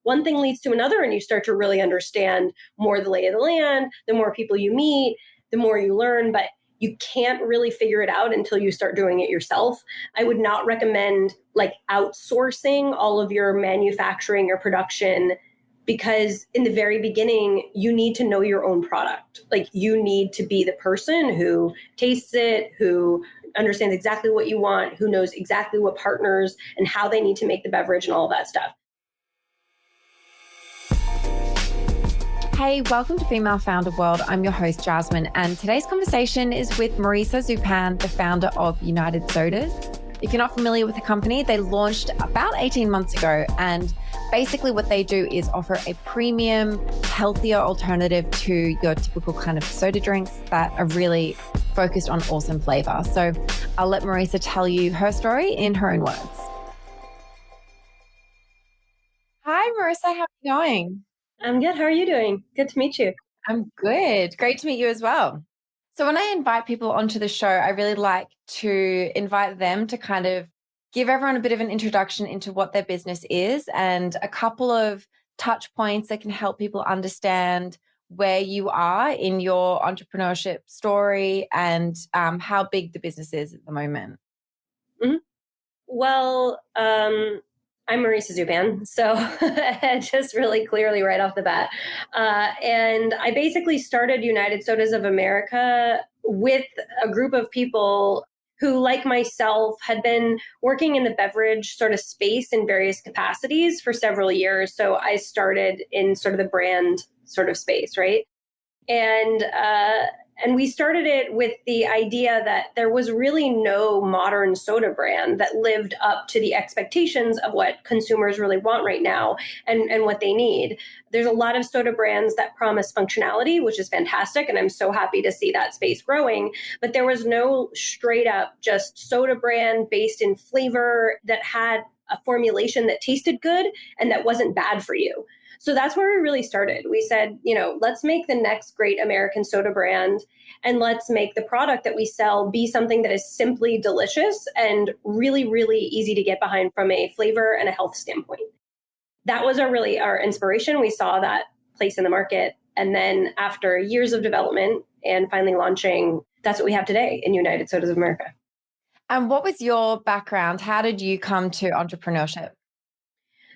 one thing leads to another, and you start to really understand more the lay of the land. The more people you meet, the more you learn, but you can't really figure it out until you start doing it yourself. I would not recommend like outsourcing all of your manufacturing or production, because in the very beginning, you need to know your own product. Like you need to be the person who tastes it, who understands exactly what you want, who knows exactly what partners and how they need to make the beverage and all of that stuff. Hey, welcome to Female Founder World. I'm your host, Jasmine, and today's conversation is with Marisa Zupan, the founder of United Sodas. If you're not familiar with the company, they launched about 18 months ago, and basically what they do is offer a premium, healthier alternative to your typical kind of soda drinks that are really focused on awesome flavor. So I'll let Marisa tell you her story in her own words. Hi, Marisa. How are you going? I'm good. How are you doing? Good to meet you. I'm good. Great to meet you as well. So when I invite people onto the show, I really like to invite them to kind of give everyone a bit of an introduction into what their business is and a couple of touch points that can help people understand where you are in your entrepreneurship story and how big the business is at the moment. Mm-hmm. Well, I'm Marisa Zupan, so just really clearly right off the bat. And I basically started United Sodas of America with a group of people who, like myself, had been working in the beverage sort of space in various capacities for several years. So I started in sort of the brand sort of space, right? And we started it with the idea that there was really no modern soda brand that lived up to the expectations of what consumers really want right now and what they need. There's a lot of soda brands that promise functionality, which is fantastic, and I'm so happy to see that space growing. But there was no straight up just soda brand based in flavor that had a formulation that tasted good and that wasn't bad for you. So that's where we really started. We said, let's make the next great American soda brand, and let's make the product that we sell be something that is simply delicious and really, really easy to get behind from a flavor and a health standpoint. That was our inspiration. We saw that place in the market. And then after years of development and finally launching, that's what we have today in United Sodas of America. And what was your background? How did you come to entrepreneurship?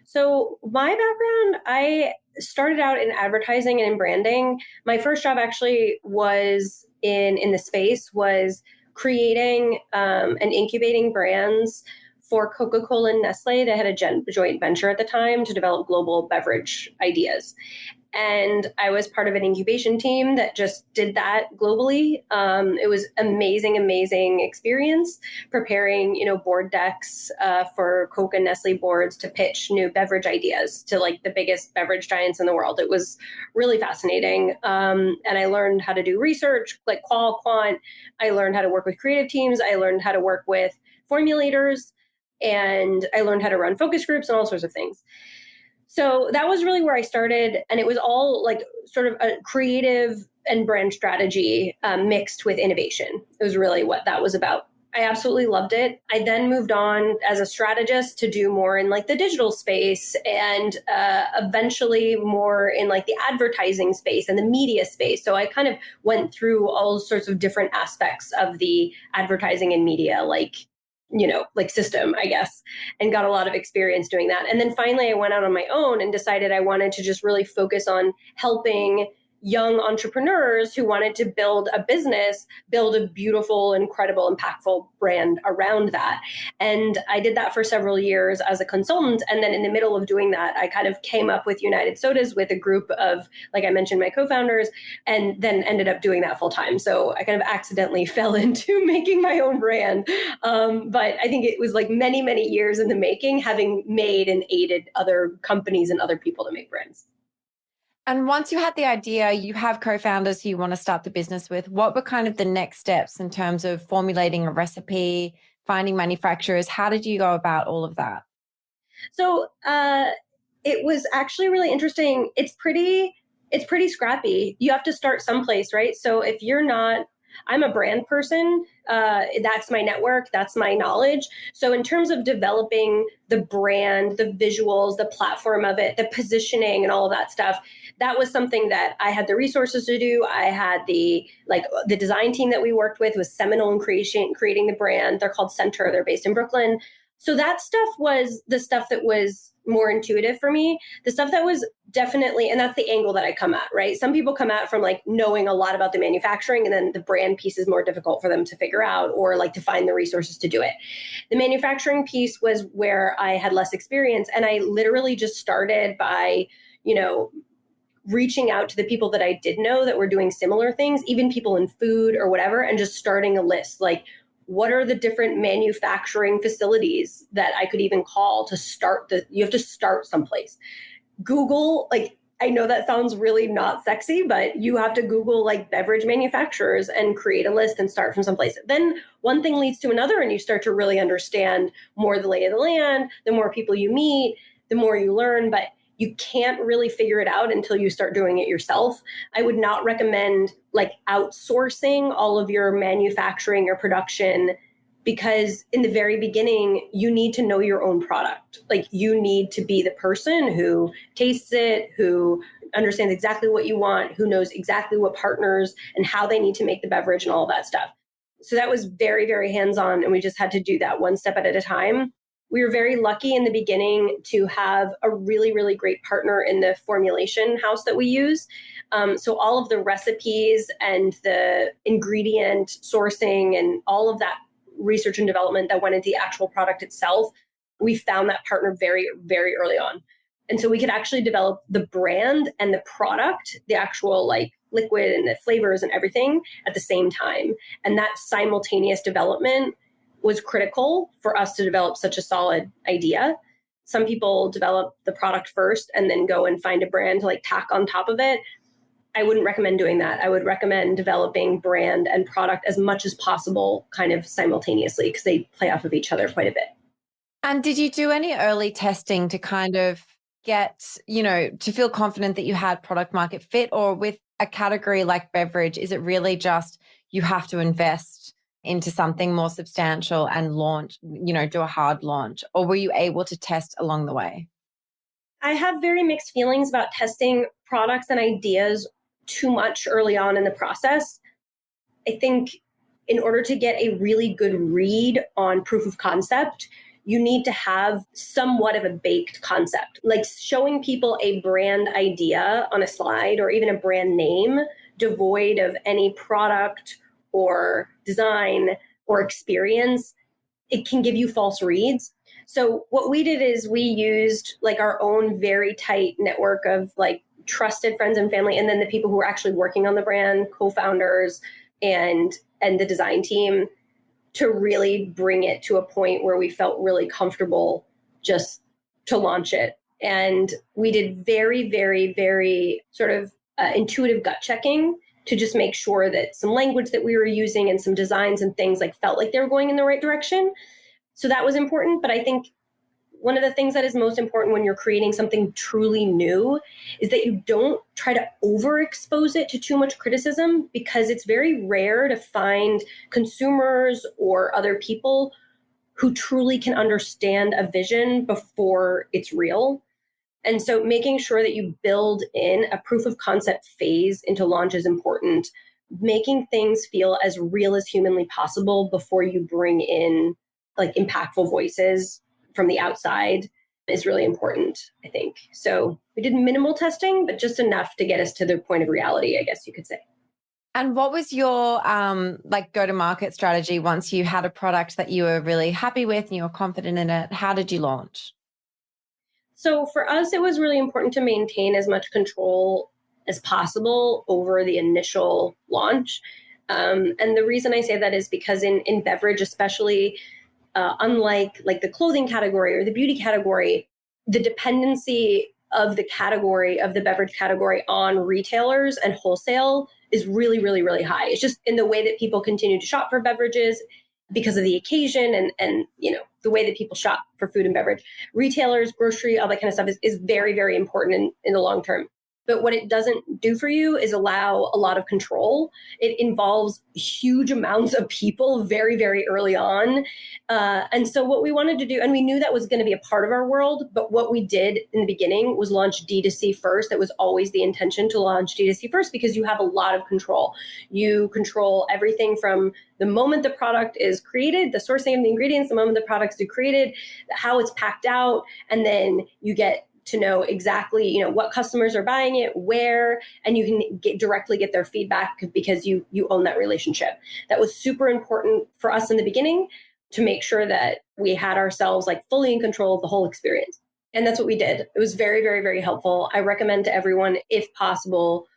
So my background, I started out in advertising and in branding. My first job actually was in the space, was creating and incubating brands for Coca-Cola and Nestlé. They had a joint venture at the time to develop global beverage ideas. And I was part of an incubation team that just did that globally. It was amazing experience preparing, board decks for Coke and Nestle boards to pitch new beverage ideas to like the biggest beverage giants in the world. It was really fascinating. And I learned how to do research, like quant. I learned how to work with creative teams. I learned how to work with formulators, and I learned how to run focus groups and all sorts of things. So that was really where I started. And it was all like sort of a creative and brand strategy mixed with innovation. It was really what that was about. I absolutely loved it. I then moved on as a strategist to do more in like the digital space and eventually more in like the advertising space and the media space. So I kind of went through all sorts of different aspects of the advertising and media, like system, I guess, and got a lot of experience doing that. And then finally I went out on my own and decided I wanted to just really focus on helping young entrepreneurs who wanted to build a business, build a beautiful, incredible, impactful brand around that. And I did that for several years as a consultant. And then in the middle of doing that, I kind of came up with United Sodas with a group of, like I mentioned, my co-founders, and then ended up doing that full time. So I kind of accidentally fell into making my own brand. But I think it was like many years in the making, having made and aided other companies and other people to make brands. And once you had the idea, you have co-founders who you want to start the business with. What were kind of the next steps in terms of formulating a recipe, finding manufacturers? How did you go about all of that? So it was actually really interesting. It's pretty scrappy. You have to start someplace, right? So if you're not I'm a brand person. That's my network. That's my knowledge. So in terms of developing the brand, the visuals, the platform of it, the positioning and all of that stuff, that was something that I had the resources to do. I had the design team that we worked with was seminal in creating the brand. They're called Center. They're based in Brooklyn. So that stuff was the stuff that was more intuitive for me. The stuff that was definitely, and that's the angle that I come at, right? Some people come at from like knowing a lot about the manufacturing, and then the brand piece is more difficult for them to figure out or like to find the resources to do it. The manufacturing piece was where I had less experience. And I literally just started by, reaching out to the people that I did know that were doing similar things, even people in food or whatever, and just starting a list. Like, what are the different manufacturing facilities that I could even call to start you have to start someplace. Google, like, I know that sounds really not sexy, but you have to Google like beverage manufacturers and create a list and start from someplace. Then one thing leads to another, and you start to really understand more the lay of the land. The more people you meet, the more you learn, but you can't really figure it out until you start doing it yourself. I would not recommend like outsourcing all of your manufacturing or production, because in the very beginning, you need to know your own product. Like, you need to be the person who tastes it, who understands exactly what you want, who knows exactly what partners and how they need to make the beverage and all of that stuff. So that was very, very hands-on. And we just had to do that one step at a time. We were very lucky in the beginning to have a really, really great partner in the formulation house that we use. So all of the recipes and the ingredient sourcing and all of that research and development that went into the actual product itself, we found that partner very, very early on. And so we could actually develop the brand and the product, the actual like liquid and the flavors and everything at the same time. And that simultaneous development was critical for us to develop such a solid idea. Some people develop the product first and then go and find a brand to like tack on top of it. I wouldn't recommend doing that. I would recommend developing brand and product as much as possible kind of simultaneously, because they play off of each other quite a bit. And did you do any early testing to kind of get, to feel confident that you had product market fit? Or with a category like beverage, is it really just you have to invest into something more substantial and launch, do a hard launch? Or were you able to test along the way? I have very mixed feelings about testing products and ideas too much early on in the process. I think in order to get a really good read on proof of concept, you need to have somewhat of a baked concept, like showing people a brand idea on a slide or even a brand name devoid of any product or design or experience. It can give you false reads. So what we did is we used like our own very tight network of like trusted friends and family, and then the people who were actually working on the brand, co-founders and the design team, to really bring it to a point where we felt really comfortable just to launch it. And we did very, very, very sort of intuitive gut checking to just make sure that some language that we were using and some designs and things like felt like they were going in the right direction. So that was important. But I think one of the things that is most important when you're creating something truly new is that you don't try to overexpose it to too much criticism, because it's very rare to find consumers or other people who truly can understand a vision before it's real. And so making sure that you build in a proof of concept phase into launch is important. Making things feel as real as humanly possible before you bring in like impactful voices from the outside is really important, I think. So we did minimal testing, but just enough to get us to the point of reality, I guess you could say. And what was your go-to-market strategy once you had a product that you were really happy with and you were confident in it? How did you launch? So for us, it was really important to maintain as much control as possible over the initial launch. And the reason I say that is because in beverage, especially, unlike like the clothing category or the beauty category, the dependency of the category, of the beverage category, on retailers and wholesale is really, really, really high. It's just in the way that people continue to shop for beverages because of the occasion and the way that people shop for food and beverage. Retailers, grocery, all that kind of stuff is very, very important in the long term. But what it doesn't do for you is allow a lot of control. It involves huge amounts of people very, very early on. And so what we wanted to do, and we knew that was going to be a part of our world, but what we did in the beginning was launch D2C first. That was always the intention, to launch D2C first, because you have a lot of control. You control everything from the moment the product is created, the sourcing of the ingredients, the moment the products are created, how it's packed out, and then you get to know exactly, what customers are buying it, where, and you can directly get their feedback because you own that relationship. That was super important for us in the beginning, to make sure that we had ourselves like fully in control of the whole experience. And that's what we did. It was very, very, very helpful. I recommend to everyone, if possible,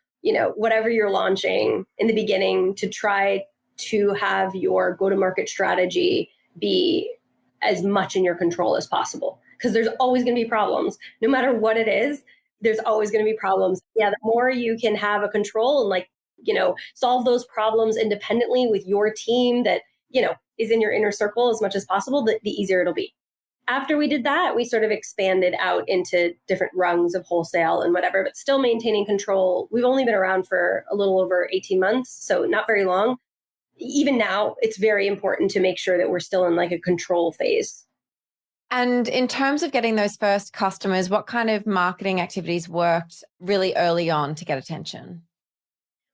whatever you're launching in the beginning, to try to have your go-to-market strategy be as much in your control as possible. Because there's always going to be problems. No matter what it is, there's always going to be problems. Yeah, the more you can have a control and solve those problems independently with your team that, is in your inner circle as much as possible, the easier it'll be. After we did that, we sort of expanded out into different rungs of wholesale and whatever, but still maintaining control. We've only been around for a little over 18 months, so not very long. Even now, it's very important to make sure that we're still in like a control phase. And in terms of getting those first customers, what kind of marketing activities worked really early on to get attention?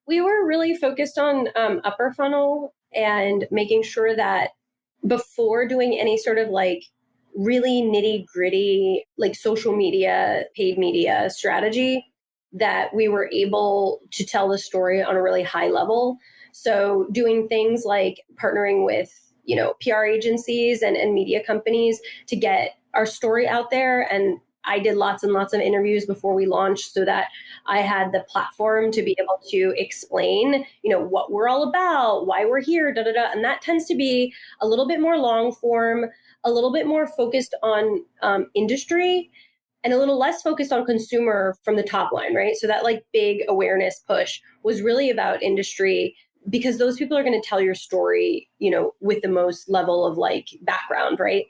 We were really focused on upper funnel and making sure that before doing any sort of like really nitty gritty, like social media, paid media strategy, that we were able to tell the story on a really high level. So doing things like partnering with, PR agencies and media companies to get our story out there. And I did lots and lots of interviews before we launched, so that I had the platform to be able to explain, what we're all about, why we're here, da da da. And that tends to be a little bit more long form, a little bit more focused on industry, and a little less focused on consumer from the top line, right? So that like big awareness push was really about industry, because those people are going to tell your story, with the most level of like background, right?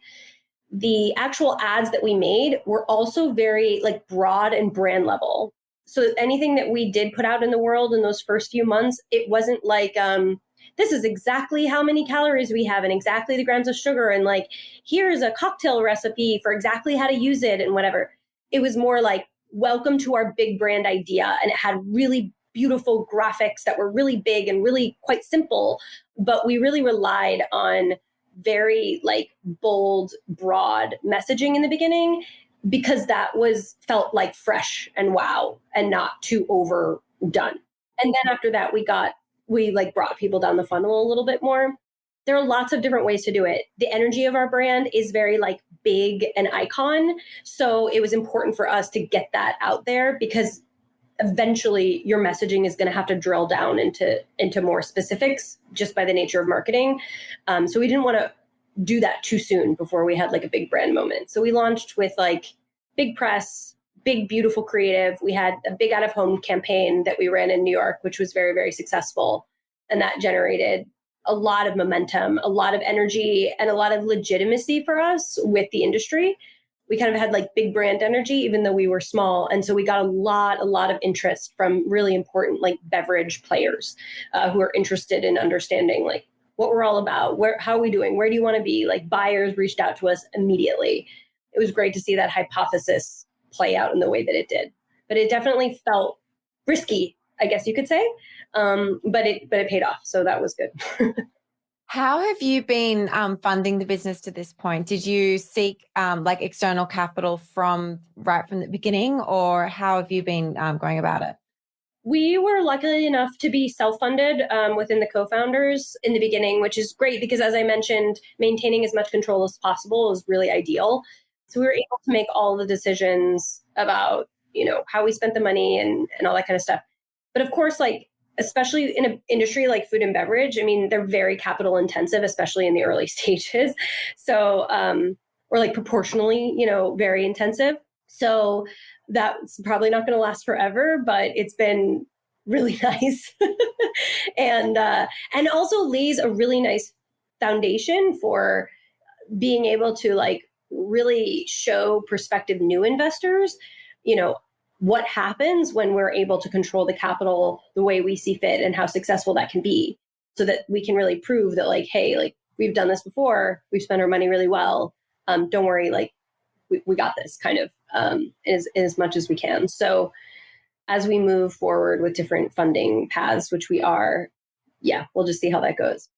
The actual ads that we made were also very like broad and brand level. So anything that we did put out in the world in those first few months, it wasn't like, this is exactly how many calories we have and exactly the grams of sugar. And like, here's a cocktail recipe for exactly how to use it and whatever. It was more like, welcome to our big brand idea. And it had really beautiful graphics that were really big and really quite simple. But we really relied on very like bold, broad messaging in the beginning, because that felt like fresh and wow and not too overdone. And then after that, we like brought people down the funnel a little bit more. There are lots of different ways to do it. The energy of our brand is very like big and icon. So it was important for us to get that out there, because eventually your messaging is going to have to drill down into more specifics just by the nature of marketing. So we didn't want to do that too soon before we had like a big brand moment. So we launched with like big press, big, beautiful creative. We had a big out of home campaign that we ran in New York, which was very, very successful. And that generated a lot of momentum, a lot of energy, and a lot of legitimacy for us with the industry. We kind of had like big brand energy, even though we were small. And so we got a lot of interest from really important like beverage players who are interested in understanding like what we're all about, how are we doing, where do you want to be? Like buyers reached out to us immediately. It was great to see that hypothesis play out in the way that it did. But it definitely felt risky, I guess you could say. But it paid off. So that was good. How have you been funding the business to this point? Did you seek like external capital right from the beginning, or how have you been going about it? We were lucky enough to be self-funded within the co-founders in the beginning, which is great because, as I mentioned, maintaining as much control as possible is really ideal. So we were able to make all the decisions about, how we spent the money and all that kind of stuff. But of course, like, especially in an industry like food and beverage, I mean, they're very capital intensive, especially in the early stages. So, or like proportionally, very intensive. So that's probably not going to last forever, but it's been really nice. and also lays a really nice foundation for being able to like really show prospective new investors, what happens when we're able to control the capital the way we see fit and how successful that can be, so that we can really prove that like, hey, like we've done this before, we've spent our money really well. Don't worry, like we got this kind of as much as we can. So as we move forward with different funding paths, which we are, we'll just see how that goes.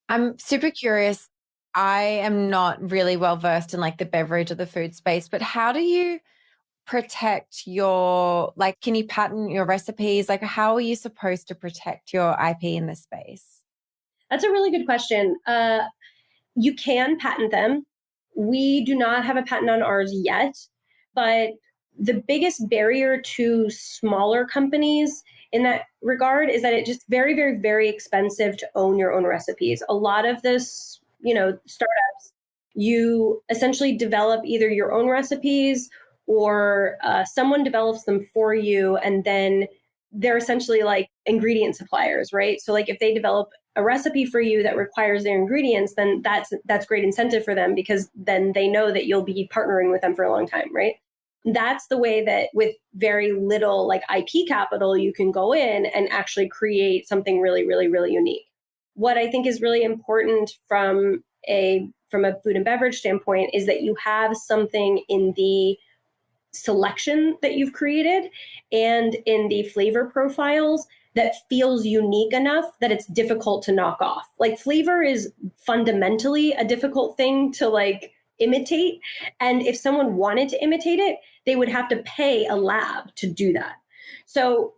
I'm super curious. I am not really well versed in like the beverage or the food space, but how do you protect your, like, can you patent your recipes? Like, how are you supposed to protect your IP in this space? That's a really good question. You can patent them. We do not have a patent on ours yet, but the biggest barrier to smaller companies in that regard is that it's just very, very, very expensive to own your own recipes. A lot of this, startups, you essentially develop either your own recipes or someone develops them for you, and then they're essentially like ingredient suppliers, right? So like if they develop a recipe for you that requires their ingredients, then that's great incentive for them, because then they know that you'll be partnering with them for a long time, right? That's the way that with very little like IP capital, you can go in and actually create something really, really, really unique. What I think is really important from a food and beverage standpoint is that you have something in the selection that you've created and in the flavor profiles that feels unique enough that it's difficult to knock off. Like flavor is fundamentally a difficult thing to like imitate. And if someone wanted to imitate it, they would have to pay a lab to do that. So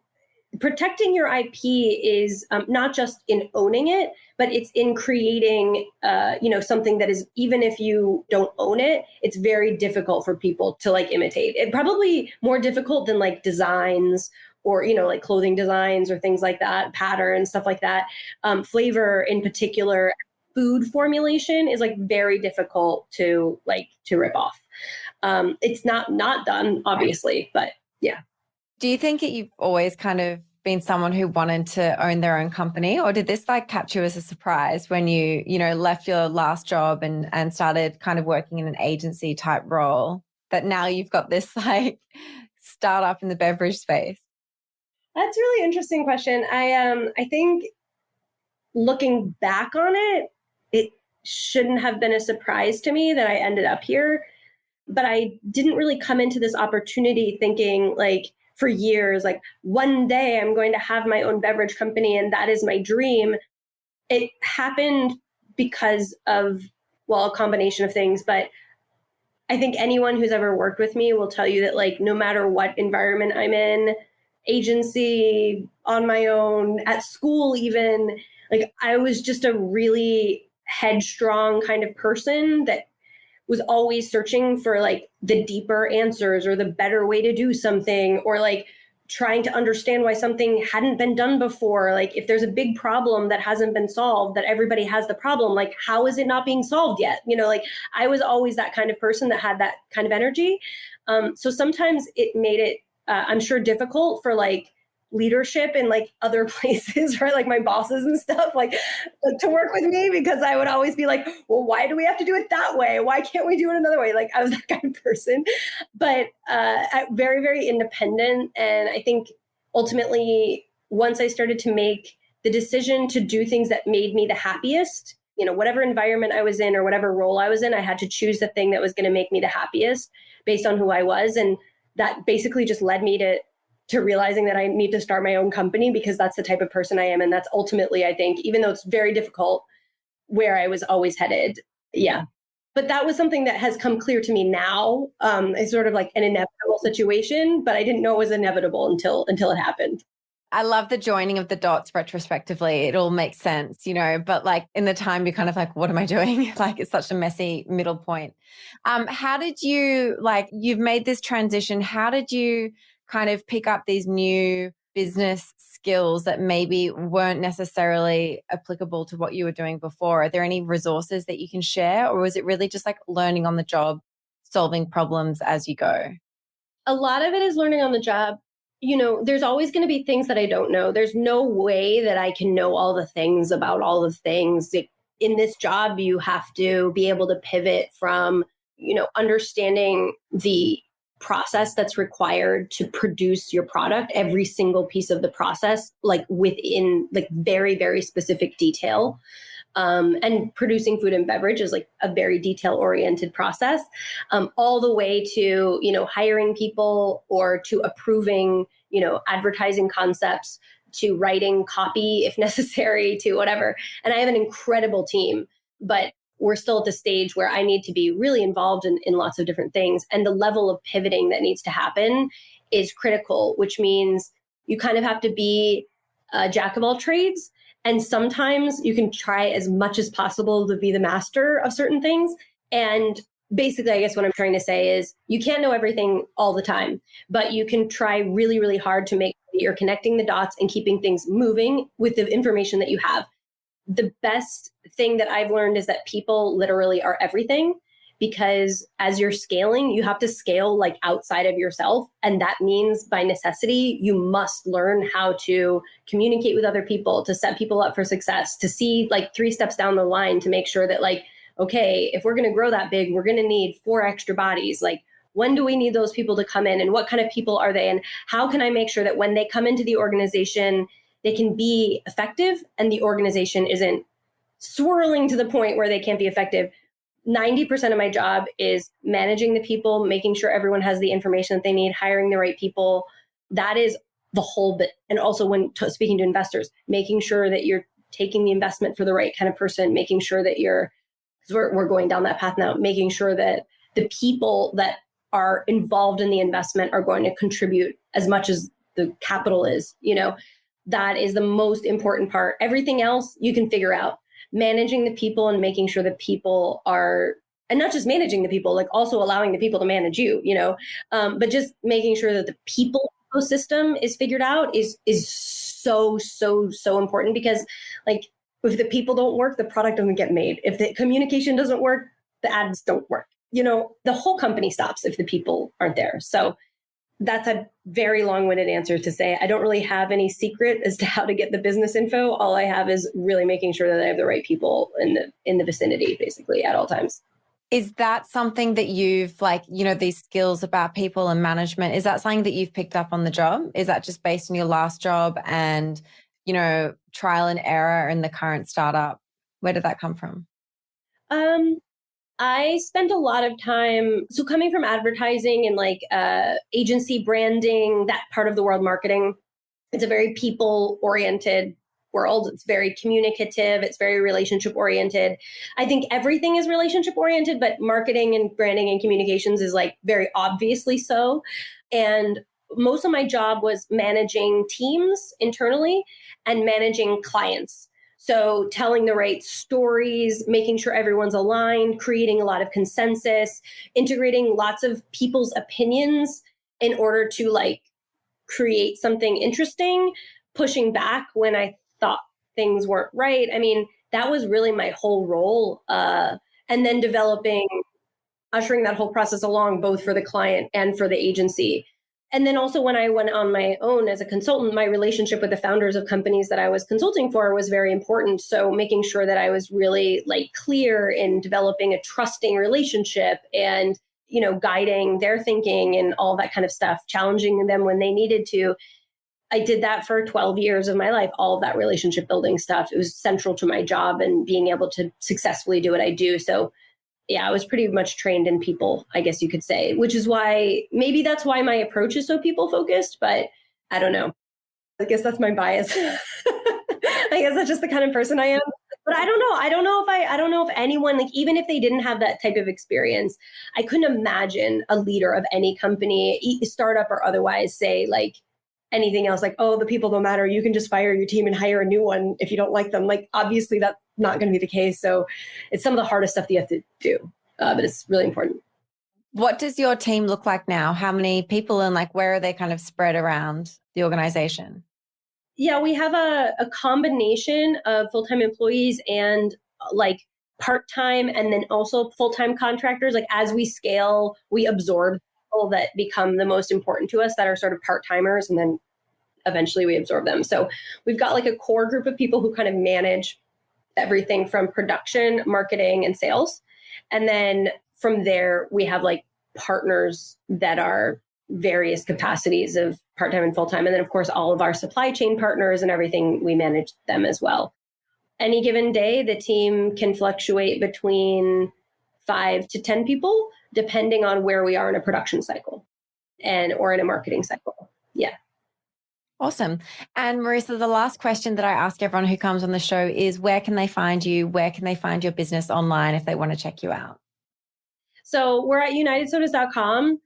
protecting your IP is not just in owning it, but it's in creating, something that is, even if you don't own it, it's very difficult for people to like imitate. It probably more difficult than like designs or, like clothing designs or things like that, patterns, stuff like that. Flavor in particular, food formulation is like very difficult to rip off. It's not done, obviously, but yeah. Do you think that you've always kind of been someone who wanted to own their own company, or did this like catch you as a surprise when you left your last job and started kind of working in an agency type role, that now you've got this like startup in the beverage space? That's a really interesting question. I think looking back on it, it shouldn't have been a surprise to me that I ended up here, but I didn't really come into this opportunity thinking like, for years, like one day I'm going to have my own beverage company and that is my dream. It happened because of, a combination of things, but I think anyone who's ever worked with me will tell you that like, no matter what environment I'm in, agency, on my own, at school even, like I was just a really headstrong kind of person that was always searching for like the deeper answers or the better way to do something, or like trying to understand why something hadn't been done before. Like if there's a big problem that hasn't been solved, that everybody has the problem, like how is it not being solved yet? Like I was always that kind of person that had that kind of energy. So sometimes it made it, I'm sure, difficult for like leadership in like other places, right? Like my bosses and stuff, like to work with me, because I would always be like, well, why do we have to do it that way? Why can't we do it another way? Like I was that kind of person, but very, very independent. And I think ultimately, once I started to make the decision to do things that made me the happiest, whatever environment I was in or whatever role I was in, I had to choose the thing that was going to make me the happiest based on who I was. And that basically just led me to realizing that I need to start my own company, because that's the type of person I am. And that's ultimately, I think, even though it's very difficult, where I was always headed. Yeah. But that was something that has come clear to me now. It's sort of like an inevitable situation, but I didn't know it was inevitable until it happened. I love the joining of the dots retrospectively. It all makes sense, but like in the time you're kind of like, what am I doing? Like it's such a messy middle point. How did you, like, you've made this transition. How did you kind of pick up these new business skills that maybe weren't necessarily applicable to what you were doing before? Are there any resources that you can share, or was it really just like learning on the job, solving problems as you go? A lot of it is learning on the job. There's always going to be things that I don't know. There's no way that I can know all the things about all the things. In this job, you have to be able to pivot from, understanding the process that's required to produce your product, every single piece of the process, like within like very, very specific detail. And producing food and beverage is like a very detail oriented process, all the way to, hiring people or to approving, advertising concepts, to writing copy if necessary, to whatever. And I have an incredible team, but we're still at the stage where I need to be really involved in lots of different things. And the level of pivoting that needs to happen is critical, which means you kind of have to be a jack of all trades. And sometimes you can try as much as possible to be the master of certain things. And basically, I guess what I'm trying to say is you can't know everything all the time, but you can try really, really hard to make sure that you're connecting the dots and keeping things moving with the information that you have. The best thing that I've learned is that people literally are everything, because as you're scaling, you have to scale like outside of yourself. And that means by necessity, you must learn how to communicate with other people, to set people up for success, to see like 3 steps down the line to make sure that like, okay, if we're going to grow that big, we're going to need 4 extra bodies. Like, when do we need those people to come in, and what kind of people are they? And how can I make sure that when they come into the organization, they can be effective and the organization isn't swirling to the point where they can't be effective? 90% of my job is managing the people, making sure everyone has the information that they need, hiring the right people. That is the whole bit. And also when speaking to investors, making sure that you're taking the investment for the right kind of person, making sure that because we're going down that path now, making sure that the people that are involved in the investment are going to contribute as much as the capital is, that is the most important part. Everything else you can figure out. Managing the people and making sure that people are, and not just managing the people, like also allowing the people to manage you, but just making sure that the people ecosystem is figured out is so, so, so important, because like if the people don't work, the product doesn't get made. If the communication doesn't work, the ads don't work. The whole company stops if the people aren't there. So that's a very long-winded answer to say I don't really have any secret as to how to get the business info. All I have is really making sure that I have the right people in the vicinity, basically, at all times. Is that something that you've these skills about people and management, is that something that you've picked up on the job? Is that just based on your last job and, trial and error in the current startup? Where did that come from? I spent a lot of time, so coming from advertising and like agency branding, that part of the world, marketing, it's a very people oriented world. It's very communicative. It's very relationship oriented. I think everything is relationship oriented, but marketing and branding and communications is like very obviously so. And most of my job was managing teams internally and managing clients. So telling the right stories, making sure everyone's aligned, creating a lot of consensus, integrating lots of people's opinions in order to like create something interesting, pushing back when I thought things weren't right. I mean, that was really my whole role. And then ushering that whole process along, both for the client and for the agency. And then also when I went on my own as a consultant, my relationship with the founders of companies that I was consulting for was very important. So making sure that I was really like clear in developing a trusting relationship and, guiding their thinking and all that kind of stuff, challenging them when they needed to. I did that for 12 years of my life, all of that relationship building stuff. It was central to my job and being able to successfully do what I do. So yeah, I was pretty much trained in people, I guess you could say, which is why maybe that's why my approach is so people focused, but I don't know. I guess that's my bias. I guess that's just the kind of person I am. But I don't know. I don't know if anyone, like, even if they didn't have that type of experience, I couldn't imagine a leader of any company, startup or otherwise, say like anything else, like, oh, the people don't matter. You can just fire your team and hire a new one if you don't like them. Like, obviously that's not going to be the case. So it's some of the hardest stuff that you have to do, but it's really important. What does your team look like now? How many people, and like where are they kind of spread around the organization? Yeah, we have a combination of full-time employees and like part-time and then also full-time contractors. Like as we scale, we absorb people that become the most important to us that are sort of part-timers, and then eventually we absorb them. So we've got like a core group of people who kind of manage everything from production, marketing, and sales. And then from there, we have like partners that are various capacities of part-time and full-time. And then, of course, all of our supply chain partners and everything, we manage them as well. Any given day, the team can fluctuate between 5 to 10 people, depending on where we are in a production cycle or in a marketing cycle. Yeah. Awesome. And Marisa, the last question that I ask everyone who comes on the show is, where can they find you? Where can they find your business online if they want to check you out? So we're at unitedsodas.com.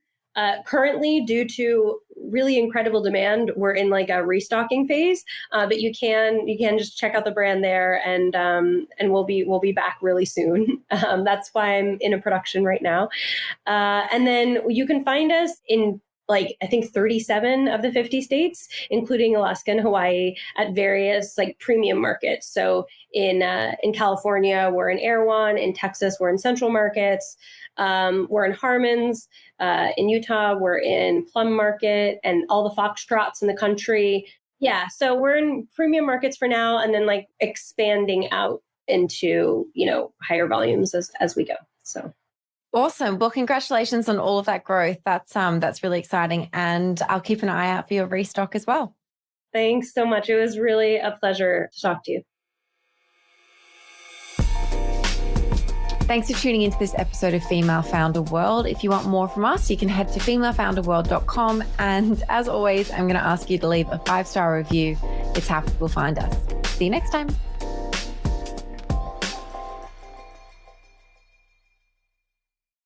Currently, due to really incredible demand, we're in like a restocking phase. But you can just check out the brand there, and we'll be back really soon. That's why I'm in a production right now. And then you can find us in, like, I think 37 of the 50 states, including Alaska and Hawaii, at various like premium markets. So in California, we're in Erewhon. In Texas, we're in Central Markets. We're in Harmon's. In Utah, we're in Plum Market and all the foxtrots in the country. Yeah, so we're in premium markets for now, and then like expanding out into, higher volumes as we go. So. Awesome. Well, congratulations on all of that growth. That's really exciting. And I'll keep an eye out for your restock as well. Thanks so much. It was really a pleasure to talk to you. Thanks for tuning into this episode of Female Founder World. If you want more from us, you can head to femalefounderworld.com. And as always, I'm going to ask you to leave a 5-star review. It's how people find us. See you next time.